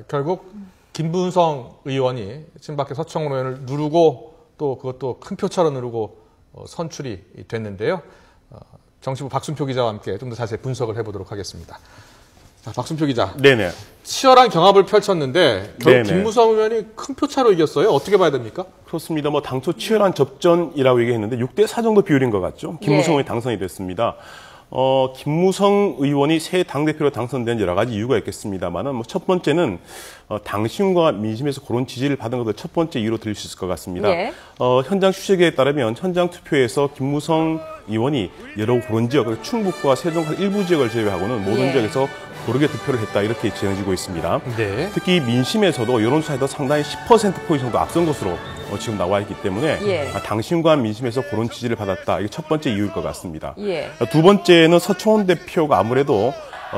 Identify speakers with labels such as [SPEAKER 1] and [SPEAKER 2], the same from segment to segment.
[SPEAKER 1] 결국 김문성 의원이 친박계 서청원 의원을 누르고 또 그것도 큰 표차로 누르고 선출이 됐는데요. 정치부 박순표 기자와 함께 좀 더 자세히 분석을 해보도록 하겠습니다. 자, 박순표 기자.
[SPEAKER 2] 네네.
[SPEAKER 1] 치열한 경합을 펼쳤는데 결국
[SPEAKER 2] 네네.
[SPEAKER 1] 김무성 의원이 큰 표차로 이겼어요. 어떻게 봐야 됩니까?
[SPEAKER 2] 그렇습니다. 뭐 당초 치열한 접전이라고 얘기했는데 6대4 정도 비율인 것 같죠. 김무성 의원이 당선이 됐습니다. 김무성 의원이 새 당대표로 당선된 여러 가지 이유가 있겠습니다만은, 뭐 첫 번째는, 당심과 민심에서 그런 지지를 받은 것을 첫 번째 이유로 들릴 수 있을 것 같습니다.
[SPEAKER 3] 예.
[SPEAKER 2] 현장 추적에 따르면 현장 투표에서 김무성 의원이 여러 그런 지역, 충북과 세종 일부 지역을 제외하고는 모든 지역에서 고르게 득표를 했다, 이렇게 전해지고 있습니다.
[SPEAKER 1] 네.
[SPEAKER 2] 특히 민심에서도 여론조사에도 상당히 10%포인트 정도 앞선 것으로 지금 나와 있기 때문에 당심과 민심에서 그런 지지를 받았다. 이게 첫 번째 이유일 것 같습니다. 두 번째는 서청원 대표가 아무래도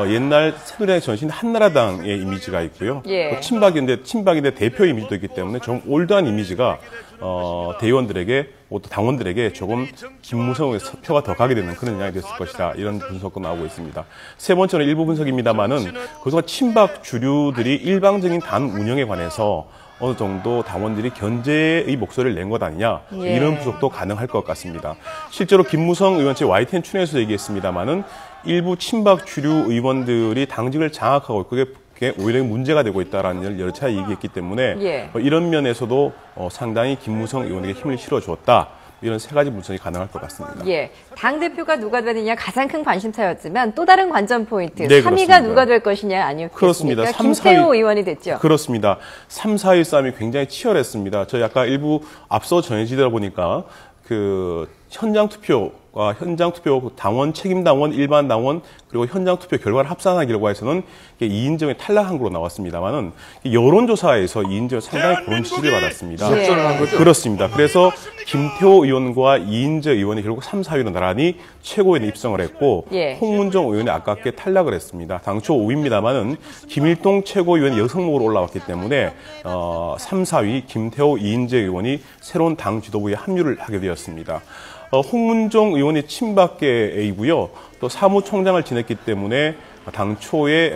[SPEAKER 2] 옛날 새누리당의 전신 한나라당의 이미지가 있고요. 또 친박인데 대표 이미지도 있기 때문에 좀 올드한 이미지가 대의원들에게 또 당원들에게 조금 김무성의 표가 더 가게 되는 그런 영향이 됐을 것이다. 이런 분석도 나오고 있습니다. 세 번째는 일부 분석입니다만은 그동안 친박 주류들이 일방적인 당 운영에 관해서 어느 정도 당원들이 견제의 목소리를 낸 것 아니냐, 이런 분석도 가능할 것 같습니다. 실제로 김무성 의원 제 YTN 출연에서 얘기했습니다만은 일부 친박 주류 의원들이 당직을 장악하고 그게 오히려 문제가 되고 있다라는 걸 여러 차례 얘기했기 때문에 이런 면에서도 상당히 김무성 의원에게 힘을 실어주었다. 이런 세 가지 분석이 가능할 것 같습니다.
[SPEAKER 3] 당대표가 누가 되느냐 가장 큰 관심사였지만 또 다른 관전 포인트, 3위가
[SPEAKER 2] 그렇습니다.
[SPEAKER 3] 누가 될 것이냐 아니었겠습니까?
[SPEAKER 2] 그렇습니다.
[SPEAKER 3] 김태호 의원이 됐죠.
[SPEAKER 2] 그렇습니다. 3, 4위 싸움이 굉장히 치열했습니다. 저희 아까 일부 앞서 전해지다 보니까 현장 투표와 현장 투표 당원, 책임 당원, 일반 당원 그리고 현장 투표 결과를 합산한 결과에서는 이인정이 탈락한 걸로 나왔습니다만은 여론조사에서 이인정이 상당히 고른 지지를 받았습니다.
[SPEAKER 1] 한 거죠?
[SPEAKER 2] 그렇습니다. 그래서 김태호 의원과 이인재 의원이 결국 3, 4위로 나란히 최고위에 입성을 했고 홍문종 의원이 아깝게 탈락을 했습니다. 당초 5위입니다만은 김일동 최고위원이 여성목으로 올라왔기 때문에 3, 4위 김태호, 이인재 의원이 새로운 당 지도부에 합류를 하게 되었습니다. 홍문종 의원이 친박계이고요. 또 사무총장을 지냈기 때문에 당초에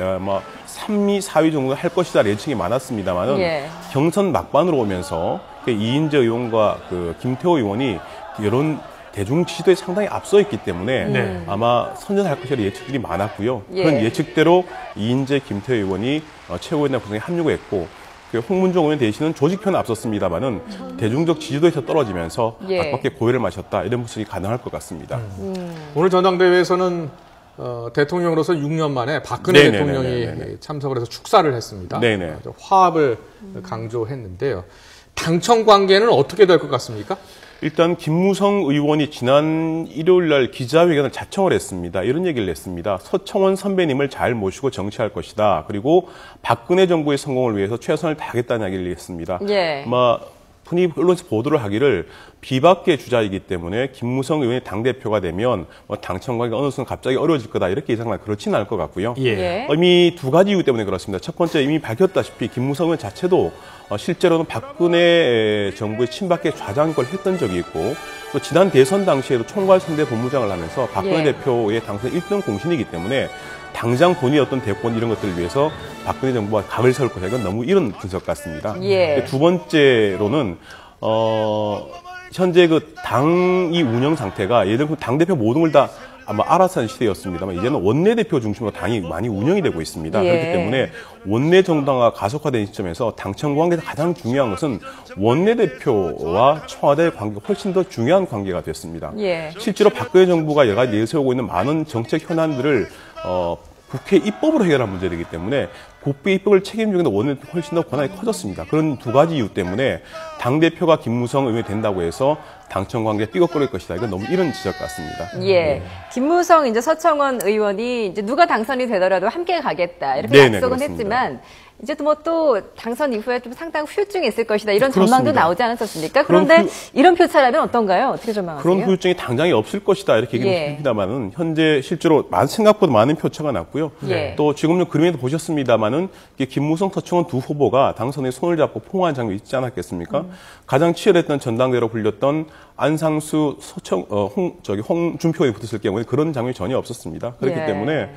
[SPEAKER 2] 3위, 4위 정도 할 것이다 예측이 많았습니다만은 경선 막판으로 오면서 이인재 의원과 김태호 의원이 여론 대중 지지도에 상당히 앞서 있기 때문에 아마 선전할 것이라는 예측들이 많았고요. 그런 예측대로 이인재, 김태호 의원이 최고위원 구성에 합류가 했고 홍문종 의원 대신은 조직표는 앞섰습니다만은 대중적 지지도에서 떨어지면서 아깝게 고열을 마셨다. 이런 분석이 가능할 것 같습니다.
[SPEAKER 1] 오늘 전당대회에서는 대통령으로서 6년 만에 박근혜 대통령이 참석을 해서 축사를 했습니다. 화합을 강조했는데요. 당청 관계는 어떻게 될 것 같습니까?
[SPEAKER 2] 일단 김무성 의원이 지난 일요일 날 기자회견을 자청을 했습니다. 이런 얘기를 했습니다. 서청원 선배님을 잘 모시고 정치할 것이다. 그리고 박근혜 정부의 성공을 위해서 최선을 다하겠다는 이야기를 했습니다. 흔히 언론에서 보도를 하기를 비박계 주자이기 때문에 김무성 의원이 당대표가 되면 당청 관계가 어느 순간 갑자기 어려워질 거다 이렇게 예상하면 그렇지는 않을 것 같고요. 이미 두 가지 이유 때문에 그렇습니다. 첫 번째 이미 밝혔다시피 김무성 의원 자체도 실제로는 박근혜 정부의 친박계 좌장권을 했던 적이 있고 또 지난 대선 당시에도 총괄 선대 본부장을 하면서 박근혜 대표의 당선 1등 공신이기 때문에 당장 본인의 어떤 대권 이런 것들을 위해서 박근혜 정부가 각을 세울 것이다. 이건 너무 이런 분석 같습니다. 두 번째로는 현재 당이 운영 상태가 예를 들면 당대표 모든 걸 다 아마 알아서 하는 시대였습니다만 이제는 원내대표 중심으로 당이 많이 운영이 되고 있습니다. 그렇기 때문에 원내 정당화가 가속화된 시점에서 당청 관계에서 가장 중요한 것은 원내대표와 청와대의 관계가 훨씬 더 중요한 관계가 됐습니다. 실제로 박근혜 정부가 여러 가지 내세우고 있는 많은 정책 현안들을 국회 입법으로 해결한 문제이기 때문에 국회 입법을 책임지는 원내는 훨씬 더 권한이 커졌습니다. 그런 두 가지 이유 때문에 당대표가 김무성 의원이 된다고 해서 당청 관계가 삐걱거릴 것이다. 이건 너무 이런 지적 같습니다.
[SPEAKER 3] 김무성 이제 서청원 의원이 이제 누가 당선이 되더라도 함께 가겠다. 이렇게 약속은 했지만 이제 또 당선 이후에 좀 상당한 후유증이 있을 것이다. 이런 전망도 나오지 않았었습니까? 그런데 이런 표차라면 어떤가요? 어떻게 전망하세요?
[SPEAKER 2] 그런 후유증이 당장에 없을 것이다. 이렇게 얘기는 합니다만은 현재 실제로 생각보다 많은 표차가 났고요. 또 지금 좀 그림에도 보셨습니다만은 김무성, 서청원 두 후보가 당선에 손을 잡고 포옹한 장면이 있지 않았겠습니까? 가장 치열했던 전당대회로 불렸던 안상수, 홍준표 의원이 붙었을 경우에 그런 장면이 전혀 없었습니다. 그렇기 때문에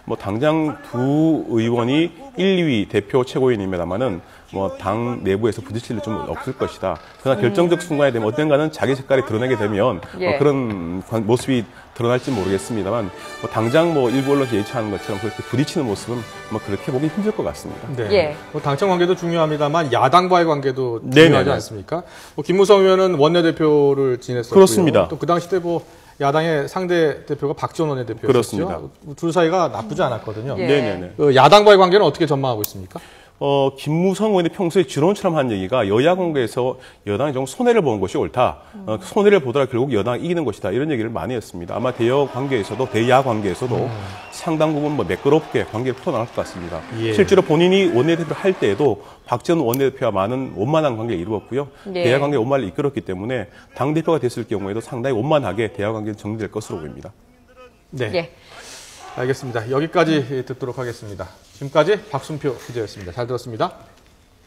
[SPEAKER 2] 뭐 당장 두 의원이 1, 2위 대표 최고위원입니다만은 뭐 당 내부에서 부딪힐 일 좀 없을 것이다. 그러나 결정적 순간에 되면 언젠가는 자기 색깔이 드러나게 되면 그런 모습이 드러날지 모르겠습니다만 뭐 당장 뭐 일부 언론에서 예측하는 것처럼 그렇게 부딪히는 모습은 뭐 그렇게 보기 힘들 것 같습니다.
[SPEAKER 1] 네. 뭐 당청 관계도 중요합니다만 야당과의 관계도 중요하지 않습니까? 뭐 김무성 의원은 원내대표를 지냈었고요.
[SPEAKER 2] 그렇습니다.
[SPEAKER 1] 또 그 당시 때 뭐 야당의 상대 대표가 박지원 원내대표였죠.
[SPEAKER 2] 그렇습니다.
[SPEAKER 1] 둘 사이가 나쁘지 않았거든요.
[SPEAKER 2] 네네네.
[SPEAKER 1] 야당과의 관계는 어떻게 전망하고 있습니까?
[SPEAKER 2] 김무성 의원이 평소에 지론처럼 한 얘기가 여야 관계에서 여당이 좀 손해를 보는 것이 옳다. 손해를 보더라도 결국 여당이 이기는 것이다. 이런 얘기를 많이 했습니다. 아마 대야 관계에서도 상당 부분 뭐 매끄럽게 관계를 풀어나갈 것 같습니다. 실제로 본인이 원내대표 할 때에도 박지원 원내대표와 많은 원만한 관계를 이루었고요. 대야 관계 원만을 이끌었기 때문에 당대표가 됐을 경우에도 상당히 원만하게 대야 관계는 정리될 것으로 보입니다.
[SPEAKER 1] 네. 알겠습니다. 여기까지 듣도록 하겠습니다. 지금까지 박순표 기자였습니다. 잘 들었습니다.